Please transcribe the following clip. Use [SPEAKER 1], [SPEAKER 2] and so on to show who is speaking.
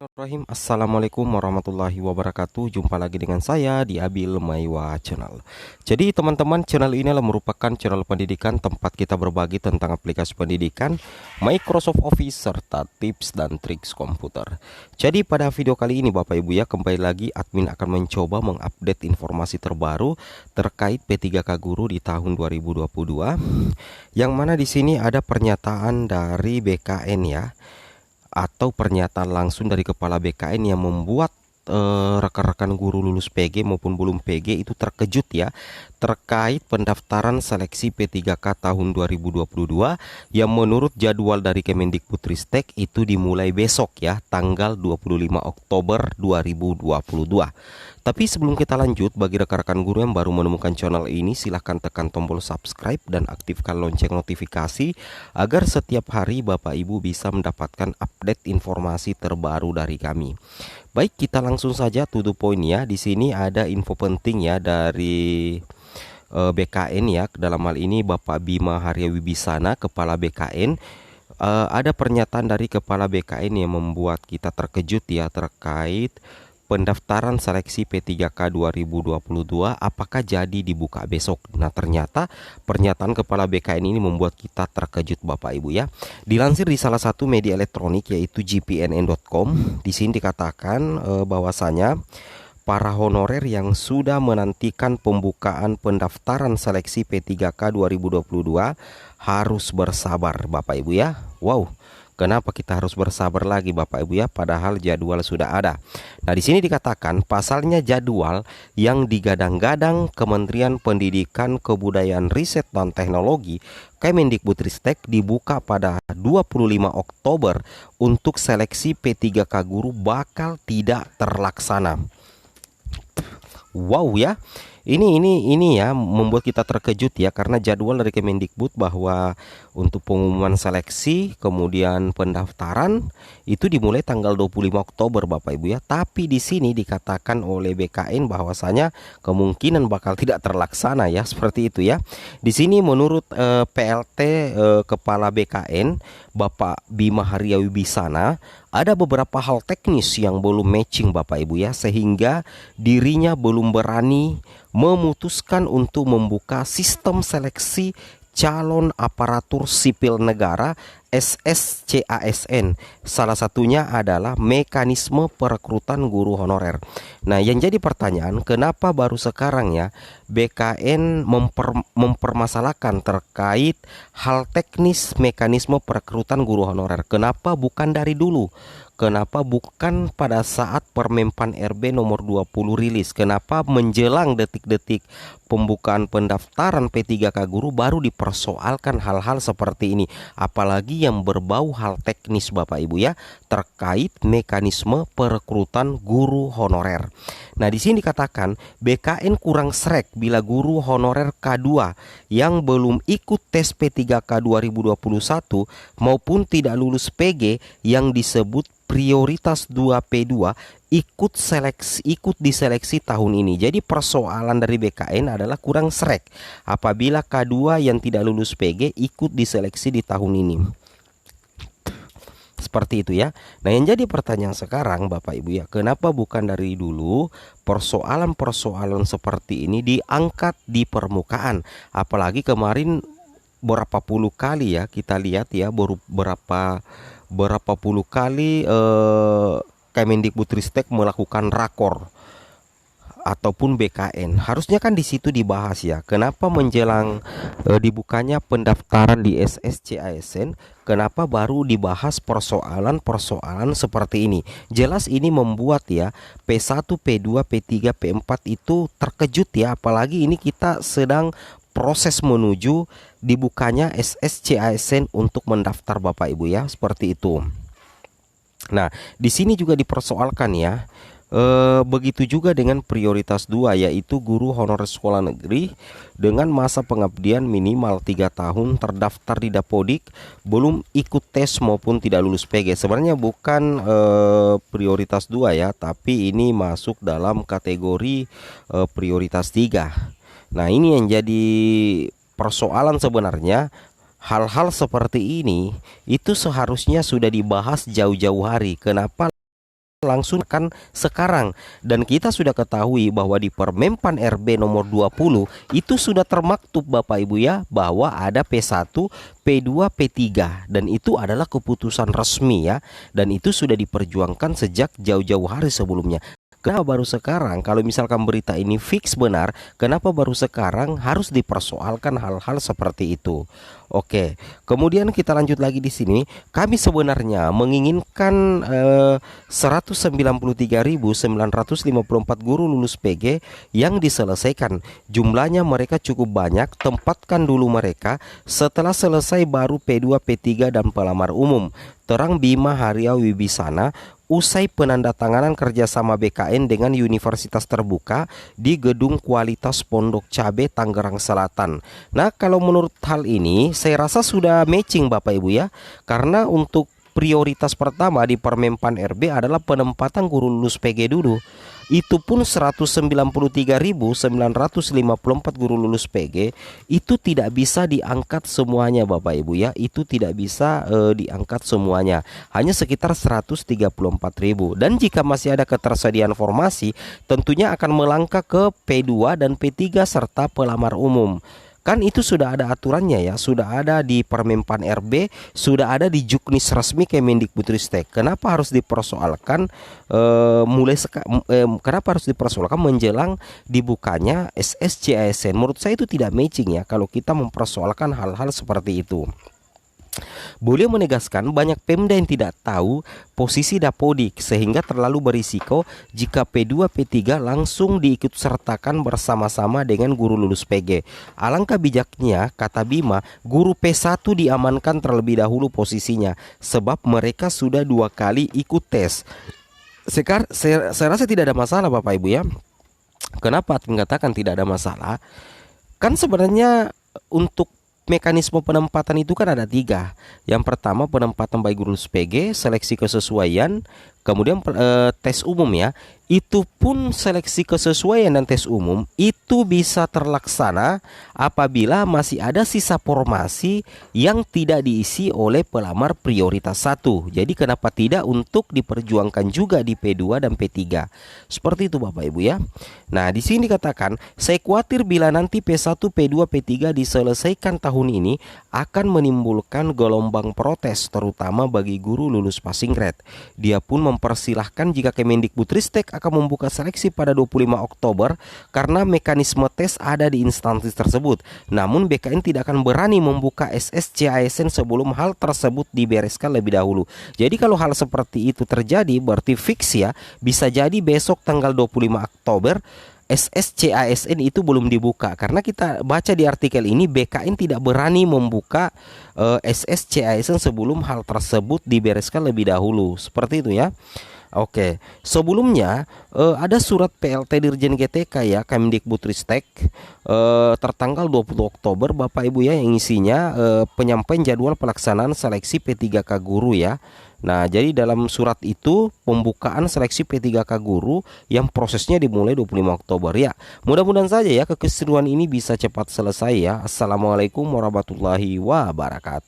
[SPEAKER 1] Bismillahirrahmanirrahim. Assalamualaikum warahmatullahi wabarakatuh. Jumpa lagi dengan saya di Abil Maiwa Channel. Jadi teman-teman, channel ini adalah merupakan channel pendidikan tempat kita berbagi tentang aplikasi pendidikan, Microsoft Office, serta tips dan triks komputer. Jadi pada video kali ini Bapak Ibu ya, kembali lagi admin akan mencoba mengupdate informasi terbaru terkait P3K Guru di tahun 2022. Yang mana di sini ada pernyataan dari BKN ya, atau pernyataan langsung dari kepala BKN yang membuat rekan-rekan guru lulus PG maupun belum PG itu terkejut ya, terkait pendaftaran seleksi P3K tahun 2022 yang menurut jadwal dari Kemendikbudristek itu dimulai besok ya, tanggal 25 Oktober 2022. Tapi sebelum kita lanjut, bagi rekan-rekan guru yang baru menemukan channel ini, silahkan tekan tombol subscribe dan aktifkan lonceng notifikasi agar setiap hari Bapak Ibu bisa mendapatkan update informasi terbaru dari kami. Baik, kita langsung saja to the point ya. Di sini ada info penting ya dari BKN ya. Dalam hal ini Bapak Bima Haryawibisana, Kepala BKN. Ada pernyataan dari Kepala BKN yang membuat kita terkejut ya, terkait pendaftaran seleksi P3K 2022 apakah jadi dibuka besok. Nah, ternyata pernyataan Kepala BKN ini membuat kita terkejut Bapak Ibu ya. Dilansir di salah satu media elektronik yaitu gpnn.com, di sini dikatakan bahwasanya para honorer yang sudah menantikan pembukaan pendaftaran seleksi P3K 2022 harus bersabar Bapak Ibu ya. Wow. Kenapa kita harus bersabar lagi Bapak Ibu ya, padahal jadwal sudah ada. Nah, di sini dikatakan pasalnya jadwal yang digadang-gadang Kementerian Pendidikan, Kebudayaan, Riset dan Teknologi Kemendikbudristek dibuka pada 25 Oktober untuk seleksi P3K guru bakal tidak terlaksana. Wow ya. Ini ya membuat kita terkejut ya, karena jadwal dari Kemendikbud bahwa untuk pengumuman seleksi kemudian pendaftaran itu dimulai tanggal 25 Oktober Bapak Ibu ya. Tapi di sini dikatakan oleh BKN bahwasanya kemungkinan bakal tidak terlaksana ya, seperti itu ya. Di sini menurut PLT Kepala BKN Bapak Bima Haryawibisana, ada beberapa hal teknis yang belum matching Bapak Ibu ya, sehingga dirinya belum berani memutuskan untuk membuka sistem seleksi calon aparatur sipil negara SSCASN. Salah satunya adalah mekanisme perekrutan guru honorer. Nah, yang jadi pertanyaan, kenapa baru sekarang ya BKN mempermasalahkan terkait hal teknis mekanisme perekrutan guru honorer? Kenapa bukan dari dulu? Kenapa bukan pada saat Permenpan RB nomor 20 rilis? Kenapa menjelang detik-detik pembukaan pendaftaran P3K guru baru dipersoalkan hal-hal seperti ini? Apalagi yang berbau hal teknis Bapak Ibu ya, terkait mekanisme perekrutan guru honorer. Nah, di sini dikatakan BKN kurang srek bila guru honorer K2 yang belum ikut tes P3K 2021 maupun tidak lulus PG yang disebut prioritas 2P2 ikut diseleksi tahun ini. Jadi persoalan dari BKN adalah kurang srek apabila K2 yang tidak lulus PG ikut diseleksi di tahun ini. Seperti itu ya. Nah, yang jadi pertanyaan sekarang Bapak Ibu ya, kenapa bukan dari dulu persoalan-persoalan seperti ini diangkat di permukaan? Apalagi kemarin berapa puluh kali ya kita lihat ya, berapa puluh kali Kemendikbudristek melakukan rakor ataupun BKN. Harusnya kan di situ dibahas ya. Kenapa menjelang dibukanya pendaftaran di SSCASN, kenapa baru dibahas persoalan-persoalan seperti ini? Jelas ini membuat ya P1, P2, P3, P4 itu terkejut ya. Apalagi ini kita sedang proses menuju dibukanya SSCASN untuk mendaftar Bapak Ibu ya, seperti itu. Nah, di sini juga dipersoalkan ya. Begitu juga dengan prioritas 2 yaitu guru honorer sekolah negeri dengan masa pengabdian minimal 3 tahun, terdaftar di Dapodik, belum ikut tes maupun tidak lulus PG. Sebenarnya bukan prioritas 2 ya, tapi ini masuk dalam kategori prioritas 3. Nah, ini yang jadi persoalan sebenarnya. Hal-hal seperti ini itu seharusnya sudah dibahas jauh-jauh hari. Kenapa langsung kan sekarang. Dan kita sudah ketahui bahwa di Permenpan RB nomor 20 itu sudah termaktub Bapak Ibu ya, bahwa ada P1, P2, P3, dan itu adalah keputusan resmi ya, dan itu sudah diperjuangkan sejak jauh-jauh hari sebelumnya. Kenapa baru sekarang? Kalau misalkan berita ini fix benar, kenapa baru sekarang harus dipersoalkan hal-hal seperti itu? Oke, kemudian kita lanjut lagi di sini. Kami sebenarnya menginginkan 193.954 guru lulus PG yang diselesaikan. Jumlahnya mereka cukup banyak, tempatkan dulu mereka. Setelah selesai baru P2, P3 dan pelamar umum. Terang Bima Haria Wibisana. Usai penandatanganan kerjasama BKN dengan Universitas Terbuka di Gedung Kualitas Pondok Cabe, Tangerang Selatan. Nah, kalau menurut hal ini saya rasa sudah matching Bapak Ibu ya, karena untuk prioritas pertama di Permenpan RB adalah penempatan guru lulus PG dulu. Itu pun 193.954 guru lulus PG itu tidak bisa diangkat semuanya Bapak Ibu ya. Itu tidak bisa diangkat semuanya. Hanya sekitar 134.000. Dan jika masih ada ketersediaan formasi, tentunya akan melangkah ke P2 dan P3 serta pelamar umum. Kan itu sudah ada aturannya ya, sudah ada di Permenpan RB, sudah ada di Juknis resmi Kemendikbudristek. Kenapa harus dipersoalkan kenapa harus dipersoalkan menjelang dibukanya SSC-ASN? Menurut saya itu tidak matching ya kalau kita mempersoalkan hal-hal seperti itu. Beliau menegaskan banyak Pemda yang tidak tahu posisi Dapodik sehingga terlalu berisiko jika P2 P3 langsung diikut sertakan bersama-sama dengan guru lulus PG. Alangkah bijaknya, kata Bima, guru P1 diamankan terlebih dahulu posisinya sebab mereka sudah 2 kali ikut tes. Saya rasa tidak ada masalah Bapak Ibu ya. Kenapa mengatakan tidak ada masalah? Kan sebenarnya untuk mekanisme penempatan itu kan ada 3. Yang pertama penempatan baik guru lulus PG, seleksi kesesuaian, kemudian tes umum ya. Itu pun seleksi kesesuaian dan tes umum itu bisa terlaksana apabila masih ada sisa formasi yang tidak diisi oleh pelamar prioritas 1. Jadi kenapa tidak untuk diperjuangkan juga di P2 dan P3. Seperti itu Bapak Ibu ya. Nah, di sini dikatakan, saya khawatir bila nanti P1, P2, P3 diselesaikan tahun ini akan menimbulkan gelombang protes terutama bagi guru lulus passing grade. Dia pun mempersilahkan jika Kemendikbudristek akan membuka seleksi pada 25 Oktober karena mekanisme tes ada di instansi tersebut. Namun BKN tidak akan berani membuka SSC-ASN sebelum hal tersebut dibereskan lebih dahulu. Jadi kalau hal seperti itu terjadi berarti fix ya, bisa jadi besok tanggal 25 Oktober SSC-ASN itu belum dibuka. Karena kita baca di artikel ini BKN tidak berani membuka SSC-ASN sebelum hal tersebut dibereskan lebih dahulu. Seperti itu ya. Oke, sebelumnya ada surat PLT Dirjen GTK ya Kemendikbudristek tertanggal 20 Oktober Bapak Ibu ya, yang isinya penyampaian jadwal pelaksanaan seleksi P3K guru ya. Nah, jadi dalam surat itu pembukaan seleksi P3K guru yang prosesnya dimulai 25 Oktober ya. Mudah-mudahan saja ya kekeseruan ini bisa cepat selesai ya. Assalamualaikum warahmatullahi wabarakatuh.